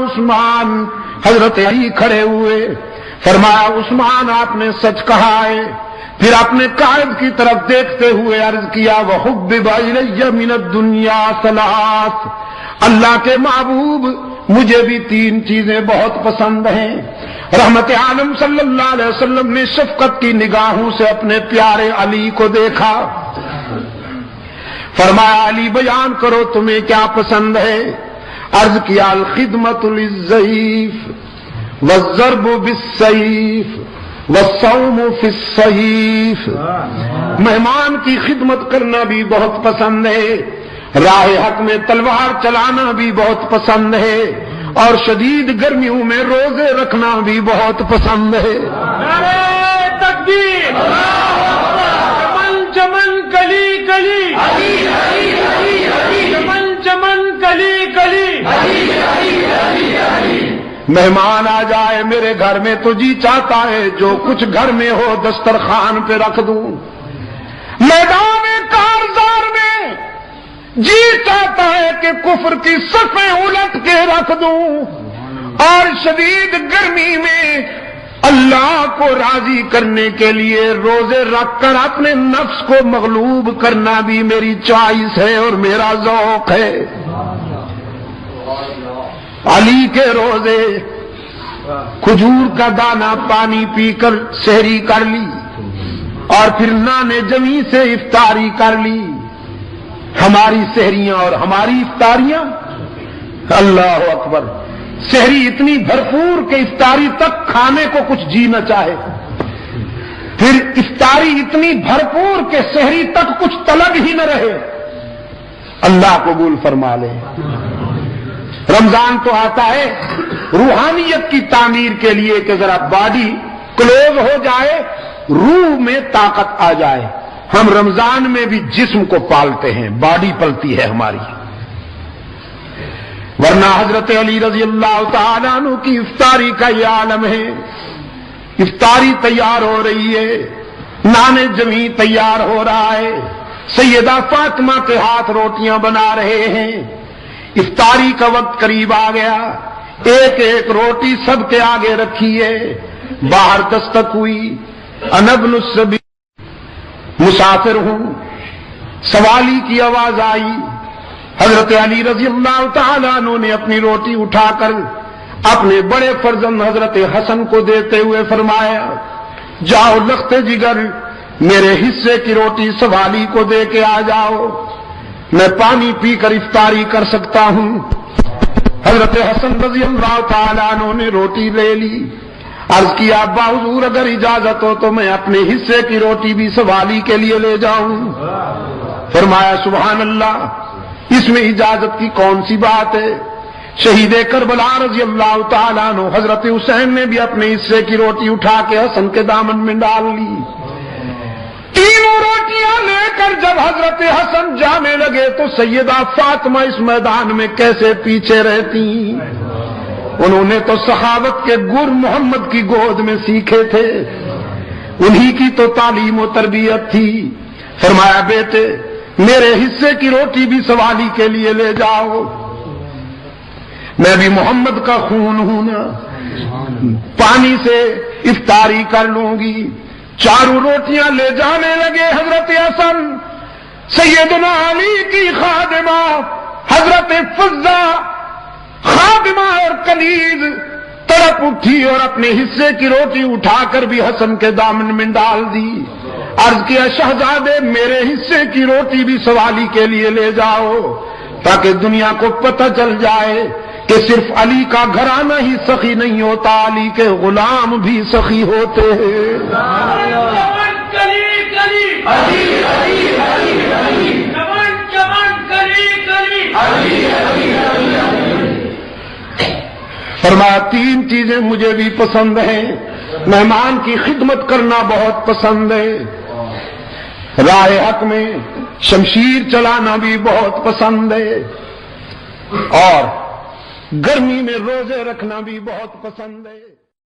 عثمان، حضرت علی کھڑے ہوئے، فرمایا عثمان آپ نے سچ کہا ہے۔ پھر اپنے قائد کی طرف دیکھتے ہوئے عرض کیا وَحُبِّبَ إِلَيَّ مِنَ الدُّنْيَا ثَلَاث، اللہ کے محبوب مجھے بھی 3 چیزیں بہت پسند ہیں۔ رحمت عالم صلی اللہ علیہ وسلم نے شفقت کی نگاہوں سے اپنے پیارے علی کو دیکھا، فرمایا علی بیان کرو تمہیں کیا پسند ہے؟ عرض کیا الخدمت للضعیف والضرب بالسیف والصوم فی الصحیف، مہمان کی خدمت کرنا بھی بہت پسند ہے، راہ حق میں تلوار چلانا بھی بہت پسند ہے، اور شدید گرمیوں میں روزے رکھنا بھی بہت پسند ہے۔ نعرہ تکبیر، چمن چمن کلی کلی، چمن چمن کلی کلی، مہمان آ جائے میرے گھر میں تو جی چاہتا ہے جو کچھ گھر میں ہو دسترخوان پہ رکھ دوں، میدان کارزار میں جی چاہتا ہے کہ کفر کی صفیں الٹ کے رکھ دوں، اور شدید گرمی میں اللہ کو راضی کرنے کے لیے روزے رکھ کر اپنے نفس کو مغلوب کرنا بھی میری چوائس ہے اور میرا ذوق ہے۔ علی کے روزے، کھجور کا دانہ پانی پی کر سحری کر لی، اور پھر نان جمی سے افطاری کر لی۔ ہماری سحریاں اور ہماری افطاریاں، اللہ اکبر، سحری اتنی بھرپور کہ افطاری تک کھانے کو کچھ جی نہ چاہے، پھر افطاری اتنی بھرپور کہ سحری تک کچھ طلب ہی نہ رہے۔ اللہ قبول فرما لے۔ رمضان تو آتا ہے روحانیت کی تعمیر کے لیے کہ ذرا باڈی کلوز ہو جائے، روح میں طاقت آ جائے۔ ہم رمضان میں بھی جسم کو پالتے ہیں، باڈی پلتی ہے ہماری، ورنہ حضرت علی رضی اللہ تعالیٰ عنہ کی افطاری کا یہ عالم ہے۔ افطاری تیار ہو رہی ہے، نان جمی تیار ہو رہا ہے، سیدہ فاطمہ کے ہاتھ روٹیاں بنا رہے ہیں۔ افطاری کا وقت قریب آ گیا، ایک ایک روٹی سب کے آگے رکھی ہے۔ باہر دستک ہوئی، انا ابن السبیل، مسافر ہوں، سوالی کی آواز آئی۔ حضرت علی رضی اللہ تعالیٰ عنہ نے اپنی روٹی اٹھا کر اپنے بڑے فرزند حضرت حسن کو دیتے ہوئے فرمایا جاؤ لخت جگر میرے حصے کی روٹی سوالی کو دے کے آ جاؤ، میں پانی پی کر افطاری کر سکتا ہوں۔ حضرت حسن رضی اللہ تعالیٰ عنہ نے روٹی لے لی، عرض کیا ابا حضور اگر اجازت ہو تو میں اپنے حصے کی روٹی بھی سوالی کے لیے لے جاؤں۔ فرمایا سبحان اللہ، اس میں اجازت کی کون سی بات ہے؟ شہید کربلا رضی اللہ تعالیٰ عنہ حضرت حسین نے بھی اپنے حصے کی روٹی اٹھا کے حسن کے دامن میں ڈال لی۔ تینوں روٹیاں لے کر جب حضرت حسن جانے لگے تو سیدہ فاطمہ اس میدان میں کیسے پیچھے رہتی؟ انہوں نے تو سخاوت کے گر محمد کی گود میں سیکھے تھے، انہی کی تو تعلیم و تربیت تھی۔ فرمایا بیٹے میرے حصے کی روٹی بھی سوالی کے لیے لے جاؤ، میں بھی محمد کا خون ہوں نا، پانی سے افطاری کر لوں گی۔ چاروں روٹیاں لے جانے لگے حضرت حسن، سیدنا علی کی خادمہ حضرت فضہ خادمہ اور کنیز تڑپ اٹھی اور اپنے حصے کی روٹی اٹھا کر بھی حسن کے دامن میں ڈال دی۔ عرض کیا شہزادے میرے حصے کی روٹی بھی سوالی کے لیے لے جاؤ، تاکہ دنیا کو پتہ چل جائے کہ صرف علی کا گھرانہ ہی سخی نہیں ہوتا، علی کے غلام بھی سخی ہوتے ہیں۔ فرمایا تین چیزیں مجھے بھی پسند ہیں، مہمان کی خدمت کرنا بہت پسند ہے، راہ حق میں شمشیر چلانا بھی بہت پسند ہے، اور گرمی میں روزے رکھنا بھی بہت پسند ہے۔